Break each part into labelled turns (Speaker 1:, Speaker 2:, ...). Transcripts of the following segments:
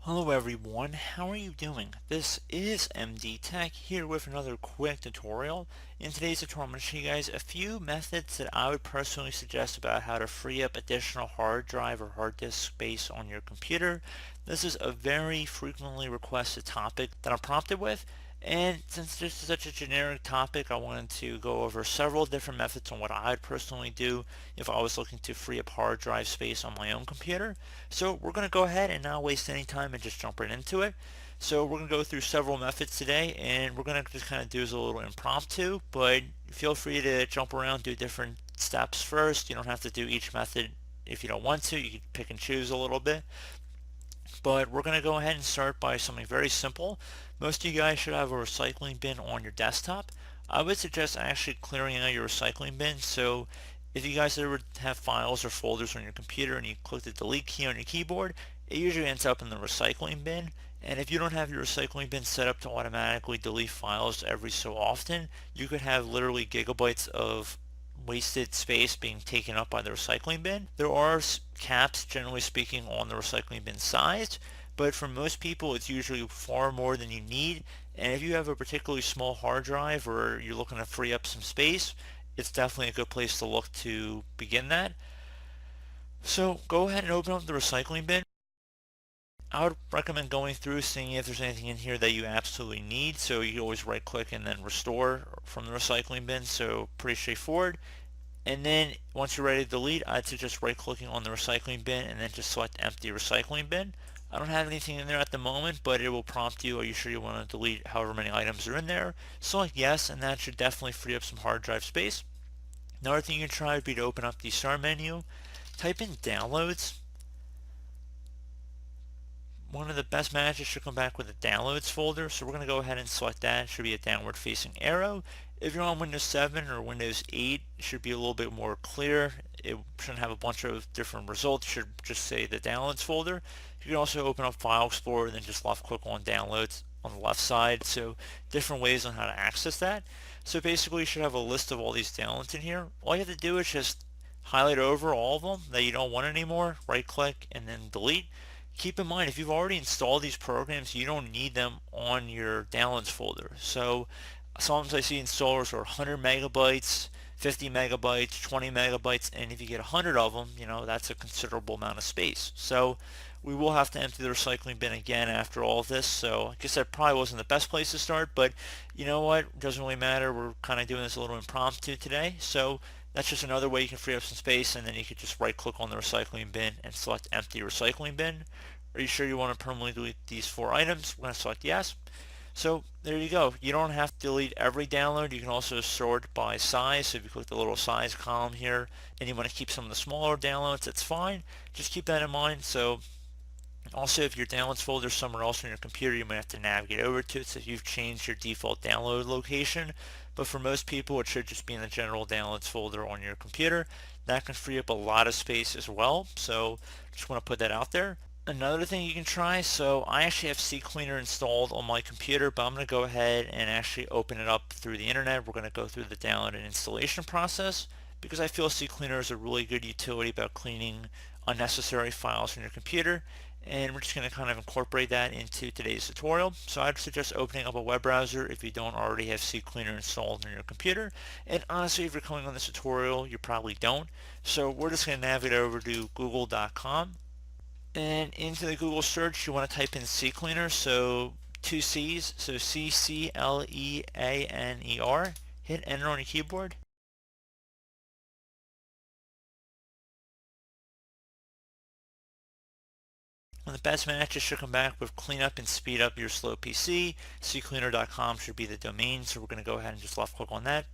Speaker 1: Hello everyone, how are you doing? This is MD Tech here with another quick tutorial. In today's tutorial I'm going to show you guys a few methods that I would personally suggest about how to free up additional hard drive or hard disk space on your computer. This is a very frequently requested topic that I'm prompted with, and since this is such a generic topic, I wanted to go over several different methods on what I'd personally do if I was looking to free up hard drive space on my own computer. So we're going to go ahead and not waste any time and just jump right into it. So we're going to go through several methods today, and we're going to just kind of do as a little impromptu, but feel free to jump around, do different steps first. You don't have to do each method if you don't want to. You can pick and choose a little bit. But we're going to go ahead and start by something very simple. Most of you guys should have a recycling bin on your desktop. I would suggest actually clearing out your recycling bin. So if you guys ever have files or folders on your computer and you click the delete key on your keyboard, it usually ends up in the recycling bin. And if you don't have your recycling bin set up to automatically delete files every so often, you could have literally gigabytes of wasted space being taken up by the recycling bin. There are caps, generally speaking, on the recycling bin size, but for most people it's usually far more than you need. And if you have a particularly small hard drive or you're looking to free up some space, it's definitely a good place to look to begin that. So go ahead and open up the recycling bin. I would recommend going through, seeing if there's anything in here that you absolutely need. So you can always right click and then restore from the recycling bin. So pretty straightforward. And then once you're ready to delete, I'd suggest right clicking on the recycling bin and then just select empty recycling bin. I don't have anything in there at the moment, but it will prompt you, are you sure you want to delete however many items are in there? Select yes, and that should definitely free up some hard drive space. Another thing you can try would be to open up the start menu, type in downloads. One of the best matches should come back with a downloads folder, so we're going to go ahead and select that. It should be a downward facing arrow. If you're on Windows 7 or Windows 8, it should be a little bit more clear. It shouldn't have a bunch of different results. It should just say the downloads folder. You can also open up File Explorer and then just left click on downloads on the left side. So different ways on how to access that. So basically you should have a list of all these downloads in here. All you have to do is just highlight over all of them that you don't want anymore, right click and then delete. Keep in mind, if you've already installed these programs, you don't need them on your downloads folder. So sometimes I see installers are 100 megabytes, 50 megabytes, 20 megabytes, and if you get 100 of them, that's a considerable amount of space. So we will have to empty the recycling bin again after all of this. So I guess that probably wasn't the best place to start, but you know what? It doesn't really matter. We're kind of doing this a little impromptu today. So that's just another way you can free up some space, and then you could just right click on the recycling bin and select empty recycling bin. Are you sure you want to permanently delete these 4 items? We're going to select yes. So there you go. You don't have to delete every download. You can also sort by size. So if you click the little size column here and you want to keep some of the smaller downloads, that's fine. Just keep that in mind. So also, if your downloads folder is somewhere else on your computer, you might have to navigate over to it so you've changed your default download location. But for most people, it should just be in the general downloads folder on your computer. That can free up a lot of space as well. So just want to put that out there. Another thing you can try, so I actually have CCleaner installed on my computer, but I'm going to go ahead and actually open it up through the internet. We're going to go through the download and installation process because I feel CCleaner is a really good utility about cleaning unnecessary files on your computer, and we're just going to kind of incorporate that into today's tutorial. So I'd suggest opening up a web browser if you don't already have CCleaner installed on your computer, and honestly if you're coming on this tutorial you probably don't. So we're just going to navigate over to google.com, and into the Google search you want to type in CCleaner, so 2 C's, so CCleaner. Hit enter on your keyboard. One of the best matches should come back with clean up and speed up your slow PC. CCleaner.com should be the domain, so we're going to go ahead and just left click on that.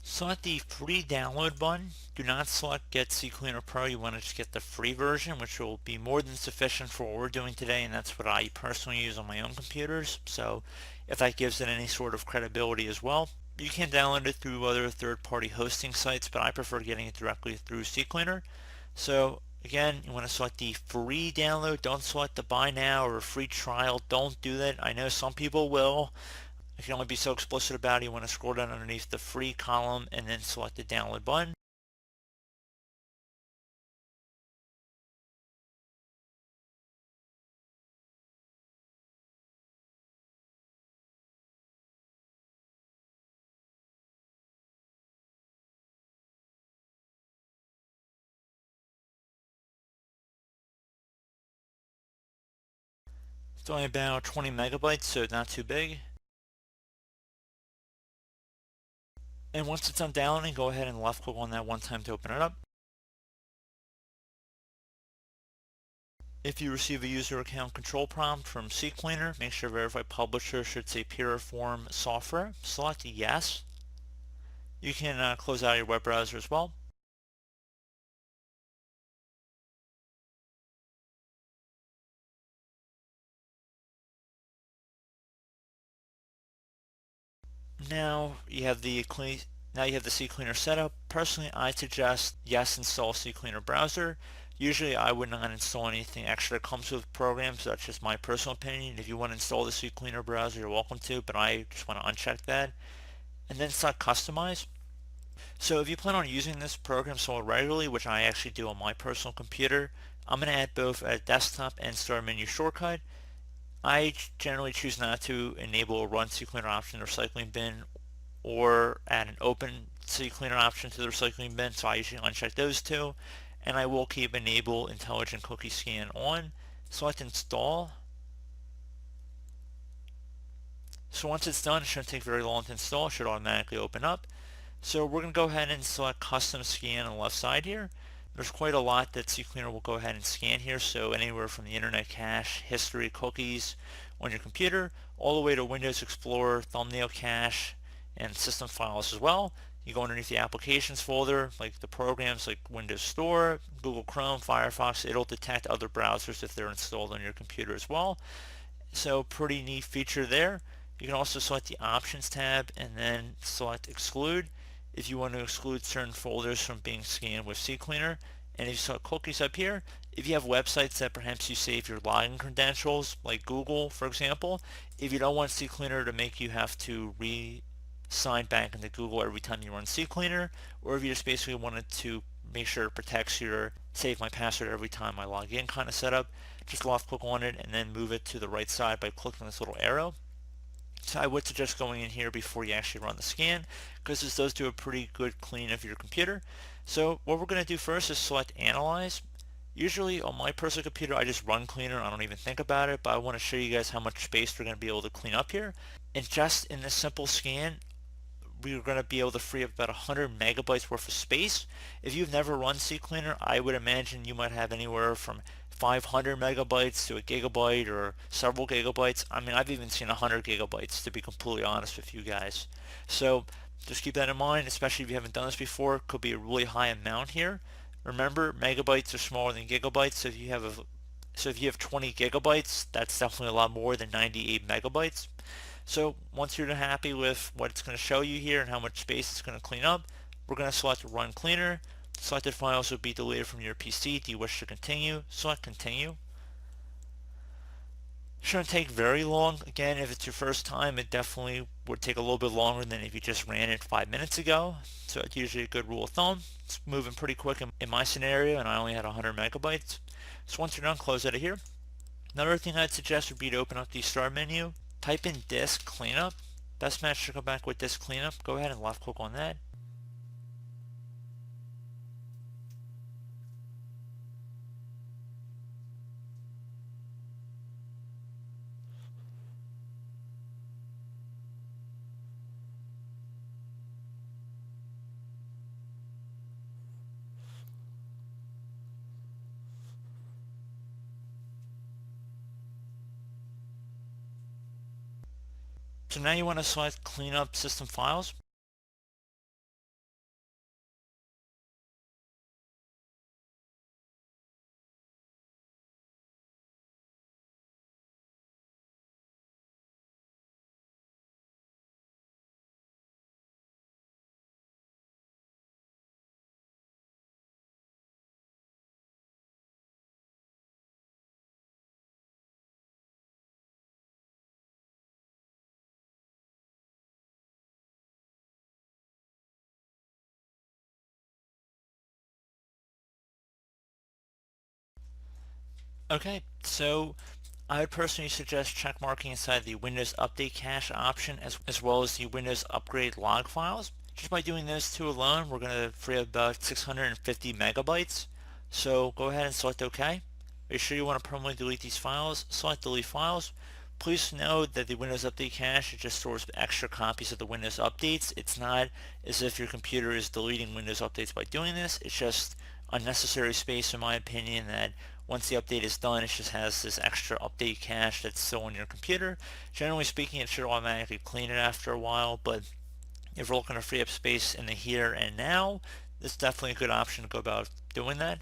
Speaker 1: Select the free download button. Do not select Get CCleaner Pro. You want to just get the free version, which will be more than sufficient for what we're doing today, and that's what I personally use on my own computers. So if that gives it any sort of credibility as well. You can download it through other third-party hosting sites, but I prefer getting it directly through CCleaner. So Again, you want to select the free download. Don't select the buy now or free trial. Don't do that. I know some people will. I can only be so explicit about it. You want to scroll down underneath the free column and then select the download button. It's only about 20 megabytes, so not too big. And once it's done downloading, go ahead and left click on that one time to open it up. If you receive a user account control prompt from CCleaner, make sure Verify Publisher should say Piriform Software. Select Yes. You can close out your web browser as well. Now you have the CCleaner setup. Personally, I suggest yes, install CCleaner browser. Usually I would not install anything extra that comes with programs. That's just my personal opinion. If you want to install the CCleaner browser, you're welcome to, but I just want to uncheck that. And then select Customize. So if you plan on using this program so regularly, which I actually do on my personal computer, I'm going to add both a desktop and start menu shortcut. I generally choose not to enable a run CCleaner option in the recycling bin or add an open CCleaner option to the recycling bin, so I usually uncheck those two. And I will keep enable intelligent cookie scan on. Select install. So once it's done, it shouldn't take very long to install. It should automatically open up. So we're going to go ahead and select custom scan on the left side here. There's quite a lot that CCleaner will go ahead and scan here, so anywhere from the internet cache, history, cookies on your computer, all the way to Windows Explorer, thumbnail cache, and system files as well. You go underneath the applications folder, like the programs like Windows Store, Google Chrome, Firefox, it'll detect other browsers if they're installed on your computer as well. So pretty neat feature there. You can also select the options tab and then select exclude if you want to exclude certain folders from being scanned with CCleaner. And if you select cookies up here, if you have websites that perhaps you save your login credentials, like Google for example, if you don't want CCleaner to make you have to sign back into Google every time you run CCleaner, or if you just basically wanted to make sure it protects your save my password every time I log in kind of setup, just left click on it and then move it to the right side by clicking this little arrow. So I would suggest going in here before you actually run the scan, because this does do a pretty good clean of your computer. So what we're going to do first is select Analyze. Usually on my personal computer I just run Cleaner, I don't even think about it, but I want to show you guys how much space we're going to be able to clean up here. And just in this simple scan, we're going to be able to free up about 100 megabytes worth of space. If you've never run CCleaner, I would imagine you might have anywhere from 500 megabytes to a gigabyte or several gigabytes. I mean, I've even seen 100 gigabytes, to be completely honest with you guys. So just keep that in mind, especially if you haven't done this before. It could be a really high amount here. Remember, megabytes are smaller than gigabytes, so if you have 20 gigabytes, that's definitely a lot more than 98 megabytes. So once you're happy with what it's going to show you here and how much space it's going to clean up, we're going to select Run Cleaner. Selected files will be deleted from your PC. Do you wish to continue? Select Continue. Shouldn't take very long. Again, if it's your first time, it definitely would take a little bit longer than if you just ran it 5 minutes ago. So it's usually a good rule of thumb. It's moving pretty quick in my scenario, and I only had 100 megabytes. So once you're done, close out of here. Another thing I'd suggest would be to open up the Start menu, type in Disk Cleanup. Best match to come back with Disk Cleanup. Go ahead and left click on that. So now you want to select Clean Up System Files. Okay, so I would personally suggest check marking inside the Windows Update Cache option as well as the Windows Upgrade log files. Just by doing those two alone, we're going to free up about 650 megabytes. So go ahead and select OK. Make sure you want to permanently delete these files. Select Delete Files. Please note that the Windows Update Cache it just stores extra copies of the Windows updates. It's not as if your computer is deleting Windows updates by doing this. It's just unnecessary space in my opinion that once the update is done, it just has this extra update cache that's still on your computer. Generally speaking, it should automatically clean it after a while, but if we're looking to free up space in the here and now, this is definitely a good option to go about doing that.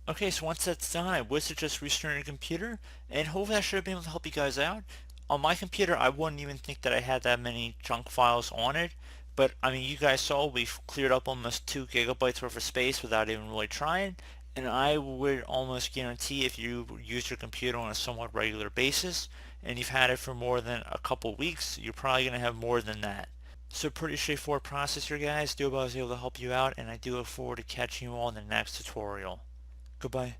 Speaker 1: Okay, so once that's done, I would suggest restarting your computer, and hopefully I should have been able to help you guys out. On my computer, I wouldn't even think that I had that many junk files on it, but I mean, you guys saw we've cleared up almost 2 gigabytes worth of space without even really trying, and I would almost guarantee if you use your computer on a somewhat regular basis, and you've had it for more than a couple weeks, you're probably going to have more than that. So pretty straightforward process here guys. Do hope I was able to help you out, and I do look forward to catching you all in the next tutorial. Goodbye.